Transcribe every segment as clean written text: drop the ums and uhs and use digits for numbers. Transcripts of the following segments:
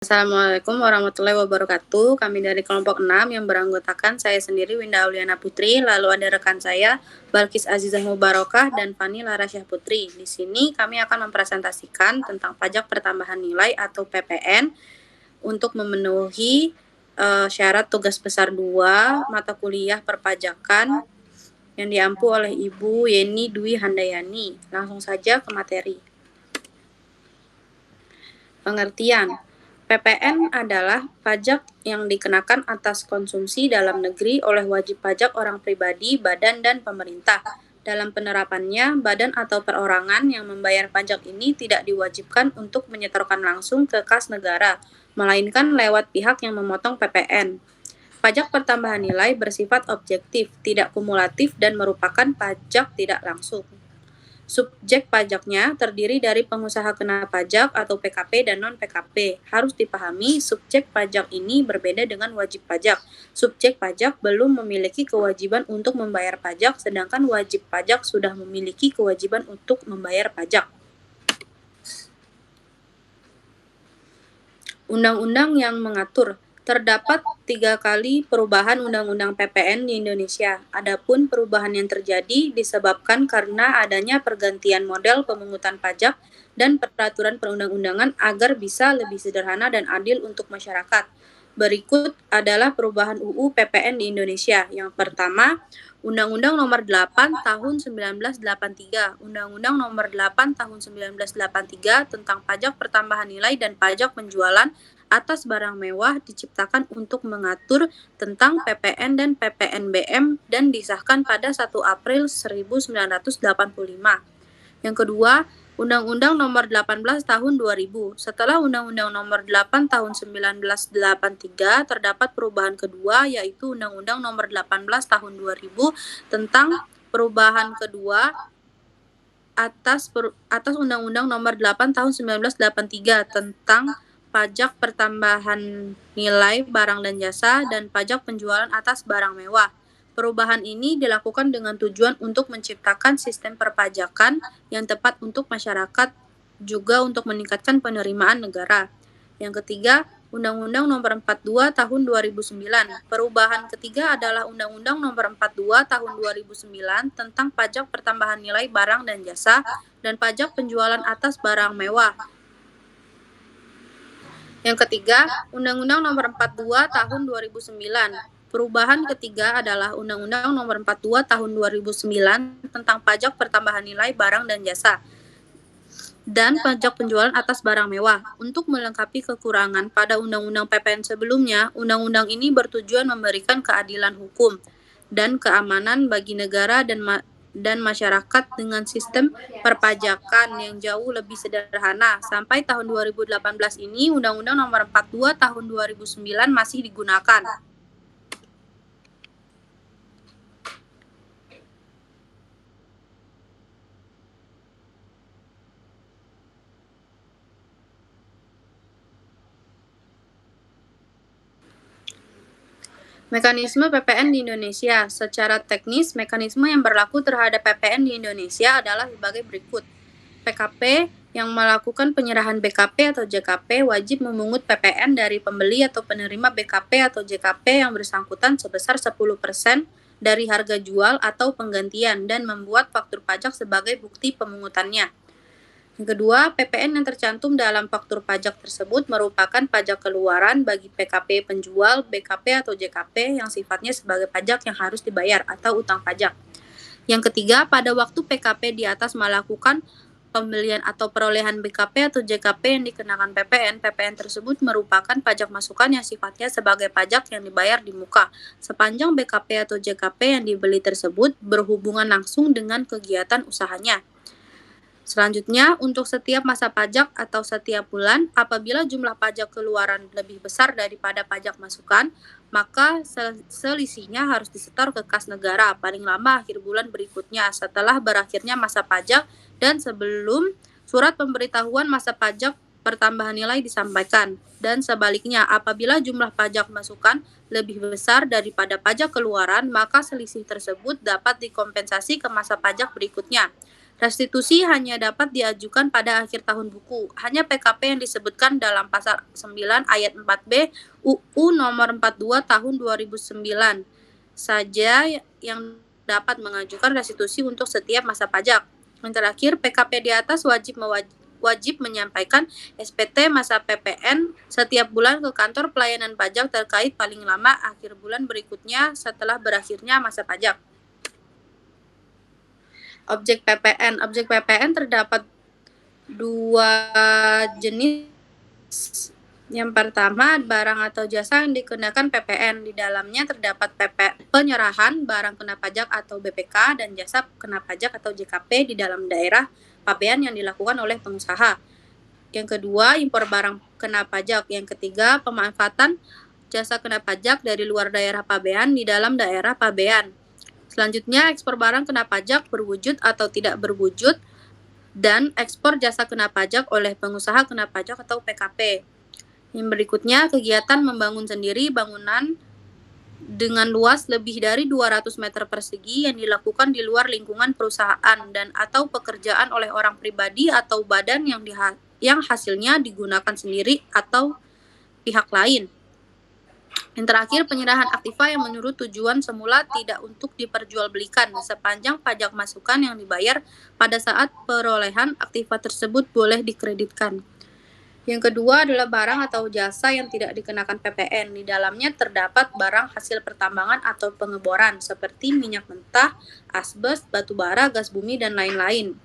Assalamualaikum warahmatullahi wabarakatuh. Kami dari kelompok 6 yang beranggotakan saya sendiri Winda Auliana Putri, lalu ada rekan saya Balkis Azizah Mubarokah dan Fani Larasyah Putri. Di sini kami akan mempresentasikan tentang pajak pertambahan nilai atau PPN untuk memenuhi syarat tugas besar 2 mata kuliah perpajakan yang diampu oleh Ibu Yeni Dwi Handayani. Langsung saja ke materi. Pengertian. PPN adalah pajak yang dikenakan atas konsumsi dalam negeri oleh wajib pajak orang pribadi, badan, dan pemerintah. Dalam penerapannya, badan atau perorangan yang membayar pajak ini tidak diwajibkan untuk menyetorkan langsung ke kas negara, melainkan lewat pihak yang memotong PPN. Pajak pertambahan nilai bersifat objektif, tidak kumulatif, dan merupakan pajak tidak langsung. Subjek pajaknya terdiri dari pengusaha kena pajak atau PKP dan non-PKP. Harus dipahami, subjek pajak ini berbeda dengan wajib pajak. Subjek pajak belum memiliki kewajiban untuk membayar pajak, sedangkan wajib pajak sudah memiliki kewajiban untuk membayar pajak. Undang-undang yang mengatur. Terdapat 3 kali perubahan Undang-Undang PPN di Indonesia. Adapun perubahan yang terjadi disebabkan karena adanya pergantian model pemungutan pajak dan peraturan perundang-undangan agar bisa lebih sederhana dan adil untuk masyarakat. Berikut adalah perubahan UU PPN di Indonesia. Yang pertama, Undang-Undang Nomor 8 Tahun 1983. Undang-Undang Nomor 8 Tahun 1983 tentang pajak pertambahan nilai dan pajak penjualan atas barang mewah diciptakan untuk mengatur tentang PPN dan PPNBM dan disahkan pada 1 April 1985. Yang kedua, Undang-Undang Nomor 18 Tahun 2000. Setelah Undang-Undang Nomor 8 Tahun 1983, terdapat perubahan kedua, yaitu Undang-Undang Nomor 18 Tahun 2000 tentang perubahan kedua atas Undang-Undang Nomor 8 Tahun 1983 tentang pajak pertambahan nilai barang dan jasa dan pajak penjualan atas barang mewah. Perubahan ini dilakukan dengan tujuan untuk menciptakan sistem perpajakan yang tepat untuk masyarakat, juga untuk meningkatkan penerimaan negara. Yang ketiga, Undang-Undang Nomor 42 Tahun 2009. Perubahan ketiga adalah Undang-Undang Nomor 42 Tahun 2009 tentang pajak pertambahan nilai barang dan jasa dan pajak penjualan atas barang mewah. Yang ketiga, Undang-Undang Nomor 42 Tahun 2009. Perubahan ketiga adalah Undang-Undang Nomor 42 Tahun 2009 tentang pajak pertambahan nilai barang dan jasa dan pajak penjualan atas barang mewah. Untuk melengkapi kekurangan pada Undang-Undang PPN sebelumnya, Undang-Undang ini bertujuan memberikan keadilan hukum dan keamanan bagi negara dan masyarakat dengan sistem perpajakan yang jauh lebih sederhana. Sampai tahun 2018 ini, Undang-Undang Nomor 42 Tahun 2009 masih digunakan. Mekanisme PPN di Indonesia. Secara teknis, mekanisme yang berlaku terhadap PPN di Indonesia adalah sebagai berikut. PKP yang melakukan penyerahan BKP atau JKP wajib memungut PPN dari pembeli atau penerima BKP atau JKP yang bersangkutan sebesar 10% dari harga jual atau penggantian dan membuat faktur pajak sebagai bukti pemungutannya. Yang kedua, PPN yang tercantum dalam faktur pajak tersebut merupakan pajak keluaran bagi PKP penjual, BKP atau JKP yang sifatnya sebagai pajak yang harus dibayar atau utang pajak. Yang ketiga, pada waktu PKP di atas melakukan pembelian atau perolehan BKP atau JKP yang dikenakan PPN, PPN tersebut merupakan pajak masukan yang sifatnya sebagai pajak yang dibayar di muka, sepanjang BKP atau JKP yang dibeli tersebut berhubungan langsung dengan kegiatan usahanya. Selanjutnya, untuk setiap masa pajak atau setiap bulan, apabila jumlah pajak keluaran lebih besar daripada pajak masukan, maka selisihnya harus disetor ke kas negara paling lama akhir bulan berikutnya setelah berakhirnya masa pajak dan sebelum surat pemberitahuan masa pajak pertambahan nilai disampaikan. Dan sebaliknya, apabila jumlah pajak masukan lebih besar daripada pajak keluaran, maka selisih tersebut dapat dikompensasi ke masa pajak berikutnya. Restitusi hanya dapat diajukan pada akhir tahun buku. Hanya PKP yang disebutkan dalam pasal 9 ayat 4B UU nomor 42 tahun 2009 saja yang dapat mengajukan restitusi untuk setiap masa pajak. Yang terakhir, PKP di atas wajib menyampaikan SPT masa PPN setiap bulan ke kantor pelayanan pajak terkait paling lama akhir bulan berikutnya setelah berakhirnya masa pajak. Objek PPN. Objek PPN terdapat dua jenis. Yang pertama, barang atau jasa yang dikenakan PPN. Di dalamnya terdapat penyerahan barang kena pajak atau BPK dan jasa kena pajak atau JKP di dalam daerah pabean yang dilakukan oleh pengusaha. Yang kedua, impor barang kena pajak. Yang ketiga, pemanfaatan jasa kena pajak dari luar daerah pabean di dalam daerah pabean. Selanjutnya, ekspor barang kena pajak berwujud atau tidak berwujud dan ekspor jasa kena pajak oleh pengusaha kena pajak atau PKP. Yang berikutnya, kegiatan membangun sendiri bangunan dengan luas lebih dari 200 meter persegi yang dilakukan di luar lingkungan perusahaan dan atau pekerjaan oleh orang pribadi atau badan yang hasilnya digunakan sendiri atau pihak lain. Yang terakhir, penyerahan aktiva yang menurut tujuan semula tidak untuk diperjualbelikan sepanjang pajak masukan yang dibayar pada saat perolehan aktiva tersebut boleh dikreditkan. Yang kedua adalah barang atau jasa yang tidak dikenakan PPN. Di dalamnya terdapat barang hasil pertambangan atau pengeboran seperti minyak mentah, asbes, batu bara, gas bumi, dan lain-lain.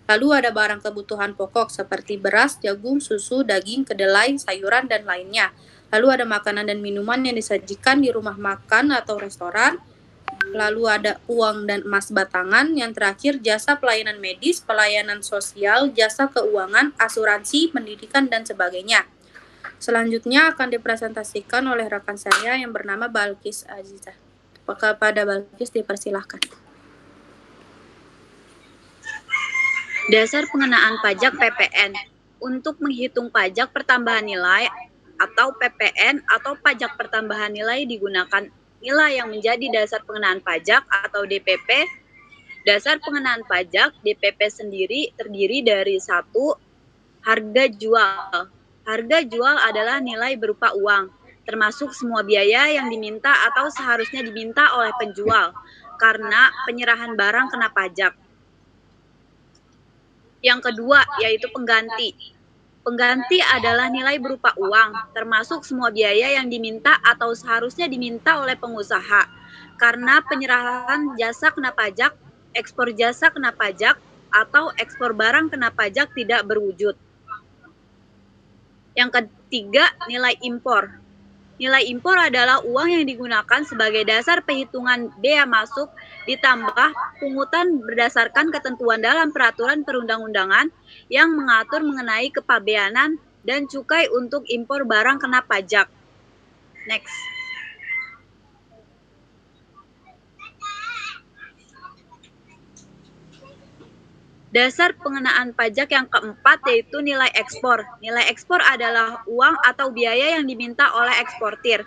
Lalu ada barang kebutuhan pokok seperti beras, jagung, susu, daging, kedelai, sayuran, dan lainnya. Lalu ada makanan dan minuman yang disajikan di rumah makan atau restoran. Lalu ada uang dan emas batangan. Yang terakhir, jasa pelayanan medis, pelayanan sosial, jasa keuangan, asuransi, pendidikan, dan sebagainya. Selanjutnya akan dipresentasikan oleh rekan saya yang bernama Balkis Azizah. Kepada Balkis dipersilahkan. Dasar pengenaan pajak PPN. Untuk menghitung pajak pertambahan nilai atau PPN atau pajak pertambahan nilai digunakan nilai yang menjadi dasar pengenaan pajak atau DPP. Dasar pengenaan pajak DPP sendiri terdiri dari 1. Harga jual. Harga jual adalah nilai berupa uang, termasuk semua biaya yang diminta atau seharusnya diminta oleh penjual karena penyerahan barang kena pajak. Yang kedua yaitu pengganti. Pengganti adalah nilai berupa uang, termasuk semua biaya yang diminta atau seharusnya diminta oleh pengusaha karena penyerahan jasa kena pajak, ekspor jasa kena pajak, atau ekspor barang kena pajak tidak berwujud. Yang ketiga, nilai impor. Nilai impor adalah uang yang digunakan sebagai dasar perhitungan bea masuk ditambah pungutan berdasarkan ketentuan dalam peraturan perundang-undangan yang mengatur mengenai kepabeanan dan cukai untuk impor barang kena pajak. Next. Dasar pengenaan pajak yang keempat yaitu nilai ekspor. Nilai ekspor adalah uang atau biaya yang diminta oleh eksportir.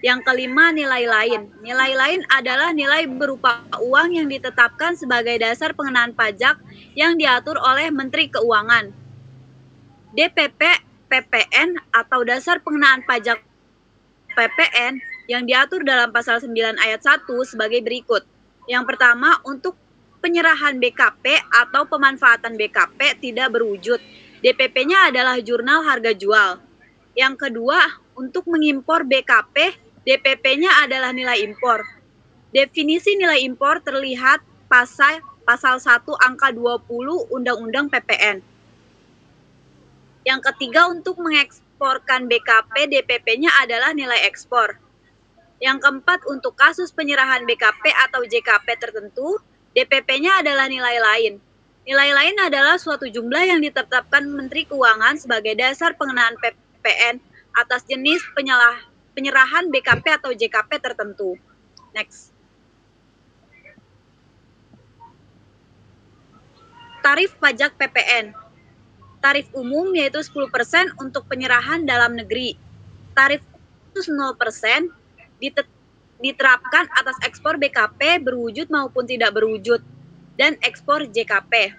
Yang kelima, nilai lain. Nilai lain adalah nilai berupa uang yang ditetapkan sebagai dasar pengenaan pajak yang diatur oleh Menteri Keuangan. DPP, PPN atau dasar pengenaan pajak PPN yang diatur dalam pasal 9 ayat 1 sebagai berikut. Yang pertama, untuk penyerahan BKP atau pemanfaatan BKP tidak berwujud. DPP-nya adalah jurnal harga jual. Yang kedua, untuk mengimpor BKP, DPP-nya adalah nilai impor. Definisi nilai impor terlihat pasal 1 angka 20 Undang-Undang PPN. Yang ketiga, untuk mengeksporkan BKP, DPP-nya adalah nilai ekspor. Yang keempat, untuk kasus penyerahan BKP atau JKP tertentu, DPP-nya adalah nilai lain. Nilai lain adalah suatu jumlah yang ditetapkan Menteri Keuangan sebagai dasar pengenaan PPN atas jenis penyerahan BKP atau JKP tertentu. Next. Tarif pajak PPN. Tarif umum yaitu 10% untuk penyerahan dalam negeri. Tarif khusus 0% diterapkan atas ekspor BKP berwujud maupun tidak berwujud dan ekspor JKP.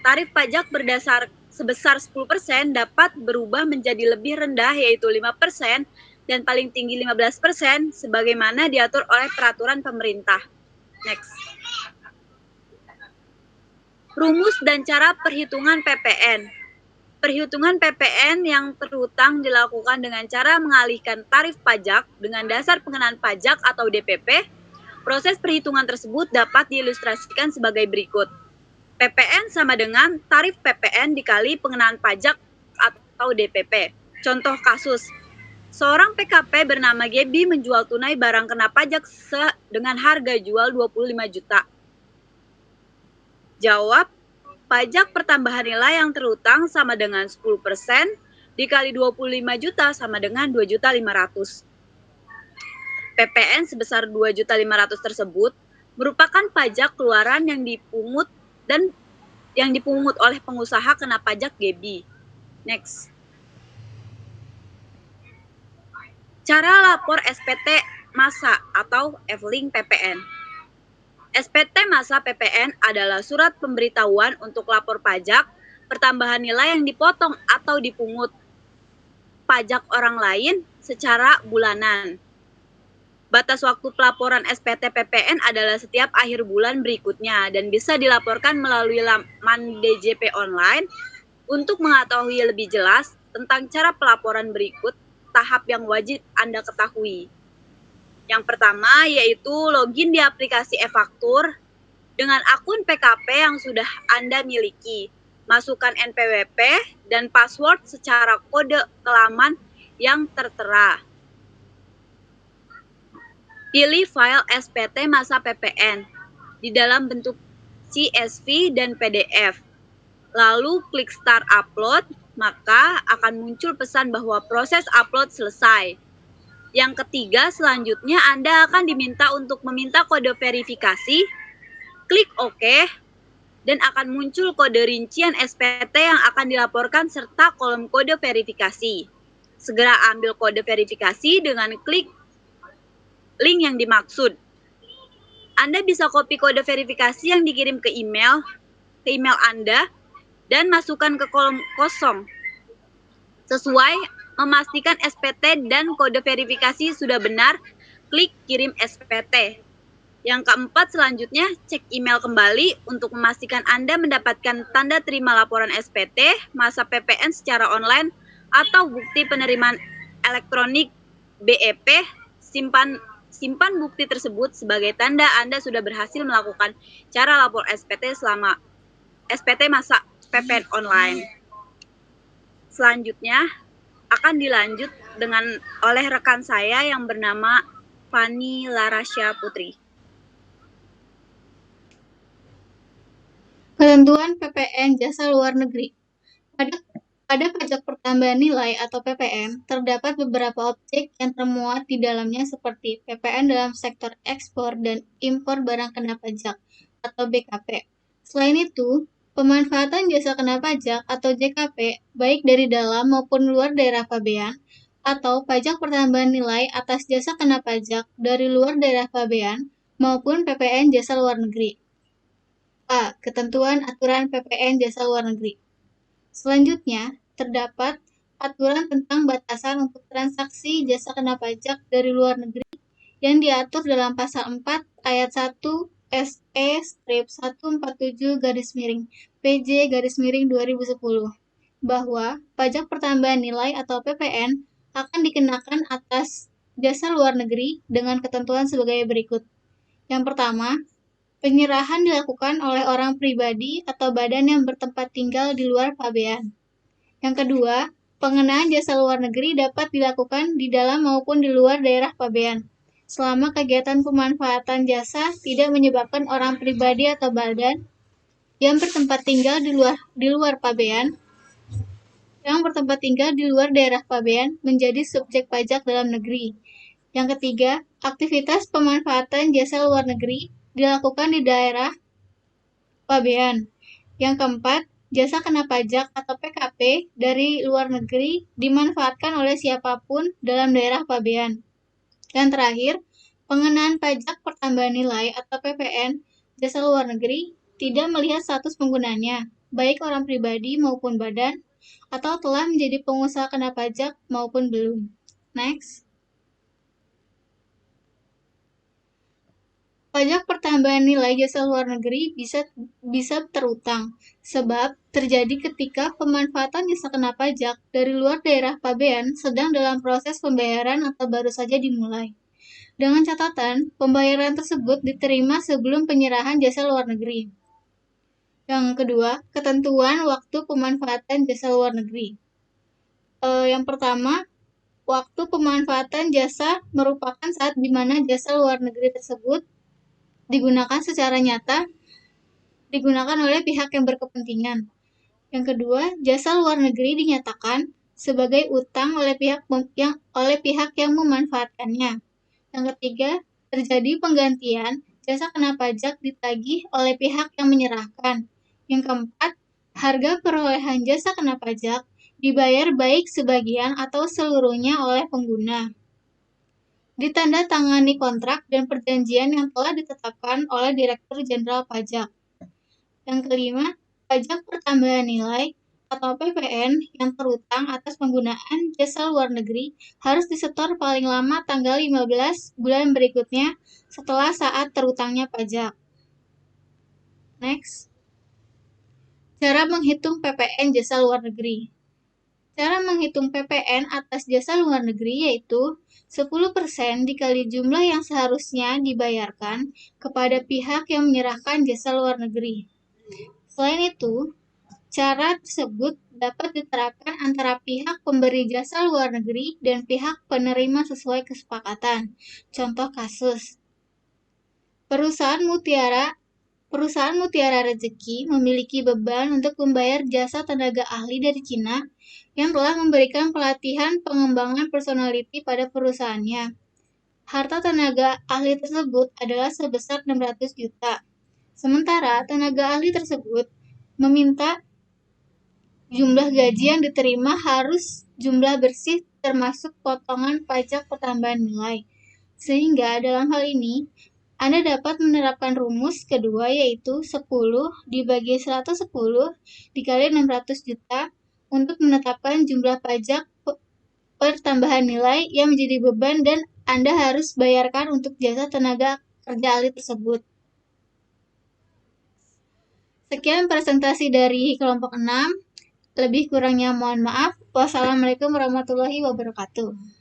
tarif pajak berdasar sebesar 10% dapat berubah menjadi lebih rendah yaitu 5% dan paling tinggi 15% sebagaimana diatur oleh peraturan pemerintah. Next. Rumus dan cara perhitungan PPN. Perhitungan PPN yang terhutang dilakukan dengan cara mengalihkan tarif pajak dengan dasar pengenaan pajak atau DPP. Proses perhitungan tersebut dapat diilustrasikan sebagai berikut. PPN sama dengan tarif PPN dikali pengenaan pajak atau DPP. Contoh kasus, seorang PKP bernama Gaby menjual tunai barang kena pajak dengan harga jual 25 juta. Jawab, pajak pertambahan nilai yang terhutang sama dengan 10% dikali 25 juta sama dengan 2.500.000. PPN sebesar 2.500.000 tersebut merupakan pajak keluaran yang dipungut oleh pengusaha kena pajak Gaby. Next. Cara lapor SPT masa atau F-link PPN. SPT masa PPN adalah surat pemberitahuan untuk lapor pajak pertambahan nilai yang dipotong atau dipungut pajak orang lain secara bulanan. Batas waktu pelaporan SPT PPN adalah setiap akhir bulan berikutnya dan bisa dilaporkan melalui laman DJP online. Untuk mengetahui lebih jelas tentang cara pelaporan berikut tahap yang wajib Anda ketahui. Yang pertama yaitu login di aplikasi e-faktur dengan akun PKP yang sudah Anda miliki. Masukkan NPWP dan password secara kode kelaman yang tertera. Pilih file SPT masa PPN di dalam bentuk CSV dan PDF. Lalu klik Start Upload, maka akan muncul pesan bahwa proses upload selesai. Yang ketiga, selanjutnya Anda akan diminta untuk meminta kode verifikasi. Klik OK, dan akan muncul kode rincian SPT yang akan dilaporkan serta kolom kode verifikasi. Segera ambil kode verifikasi dengan klik link yang dimaksud. Anda bisa copy kode verifikasi yang dikirim ke email Anda dan masukkan ke kolom kosong. Sesuai memastikan SPT dan kode verifikasi sudah benar, klik kirim SPT. Yang keempat, selanjutnya cek email kembali untuk memastikan Anda mendapatkan tanda terima laporan SPT masa PPN secara online atau bukti penerimaan elektronik BEP. Simpan bukti tersebut sebagai tanda Anda sudah berhasil melakukan cara lapor SPT selama SPT masa PPN online. Selanjutnya akan dilanjut oleh rekan saya yang bernama Fani Larasya Putri. Ketentuan PPN jasa luar negeri. Pada pajak pertambahan nilai atau PPN, terdapat beberapa objek yang termuat di dalamnya seperti PPN dalam sektor ekspor dan impor barang kena pajak atau BKP. Selain itu, pemanfaatan jasa kena pajak atau JKP, baik dari dalam maupun luar daerah pabean, atau pajak pertambahan nilai atas jasa kena pajak dari luar daerah pabean, maupun PPN jasa luar negeri. A. Ketentuan aturan PPN jasa luar negeri. Selanjutnya, terdapat aturan tentang batasan untuk transaksi jasa kena pajak dari luar negeri yang diatur dalam Pasal 4 Ayat 1 SE-147-PJ-2010 bahwa pajak pertambahan nilai atau PPN akan dikenakan atas jasa luar negeri dengan ketentuan sebagai berikut. Yang pertama, penyerahan dilakukan oleh orang pribadi atau badan yang bertempat tinggal di luar pabean. Yang kedua, pengenaan jasa luar negeri dapat dilakukan di dalam maupun di luar daerah pabean, selama kegiatan pemanfaatan jasa tidak menyebabkan orang pribadi atau badan yang bertempat tinggal di luar pabean, daerah pabean menjadi subjek pajak dalam negeri. Yang ketiga, aktivitas pemanfaatan jasa luar negeri dilakukan di daerah pabean. Yang keempat, jasa kena pajak atau PKP dari luar negeri dimanfaatkan oleh siapapun dalam daerah pabean. Yang terakhir, pengenaan pajak pertambahan nilai atau PPN jasa luar negeri tidak melihat status penggunanya, baik orang pribadi maupun badan, atau telah menjadi pengusaha kena pajak maupun belum. Next. Pajak pertambahan nilai jasa luar negeri bisa terutang, sebab terjadi ketika pemanfaatan jasa kena pajak dari luar daerah pabean sedang dalam proses pembayaran atau baru saja dimulai. Dengan catatan, pembayaran tersebut diterima sebelum penyerahan jasa luar negeri. Yang kedua, ketentuan waktu pemanfaatan jasa luar negeri. Yang pertama, waktu pemanfaatan jasa merupakan saat di mana jasa luar negeri tersebut digunakan secara nyata, digunakan oleh pihak yang berkepentingan. Yang kedua, jasa luar negeri dinyatakan sebagai utang oleh pihak yang memanfaatkannya. Yang ketiga, terjadi penggantian jasa kena pajak ditagih oleh pihak yang menyerahkan. Yang keempat, harga perolehan jasa kena pajak dibayar baik sebagian atau seluruhnya oleh pengguna. Ditandatangani kontrak dan perjanjian yang telah ditetapkan oleh Direktur Jenderal Pajak. Yang kelima, pajak pertambahan nilai atau PPN yang terutang atas penggunaan jasa luar negeri harus disetor paling lama tanggal 15 bulan berikutnya setelah saat terutangnya pajak. Next. Cara menghitung PPN jasa luar negeri. Cara menghitung PPN atas jasa luar negeri yaitu 10% dikali jumlah yang seharusnya dibayarkan kepada pihak yang menyerahkan jasa luar negeri. Selain itu, cara tersebut dapat diterapkan antara pihak pemberi jasa luar negeri dan pihak penerima sesuai kesepakatan. Contoh kasus. Perusahaan Mutiara Rezeki memiliki beban untuk membayar jasa tenaga ahli dari Cina yang telah memberikan pelatihan pengembangan personality pada perusahaannya. Harta tenaga ahli tersebut adalah sebesar 600 juta. Sementara tenaga ahli tersebut meminta jumlah gaji yang diterima harus jumlah bersih termasuk potongan pajak pertambahan nilai. Sehingga dalam hal ini, Anda dapat menerapkan rumus kedua yaitu 10 dibagi 110 dikali 600 juta untuk menetapkan jumlah pajak pertambahan nilai yang menjadi beban dan Anda harus bayarkan untuk jasa tenaga kerja ahli tersebut. Sekian presentasi dari kelompok 6. Lebih kurangnya mohon maaf. Wassalamualaikum warahmatullahi wabarakatuh.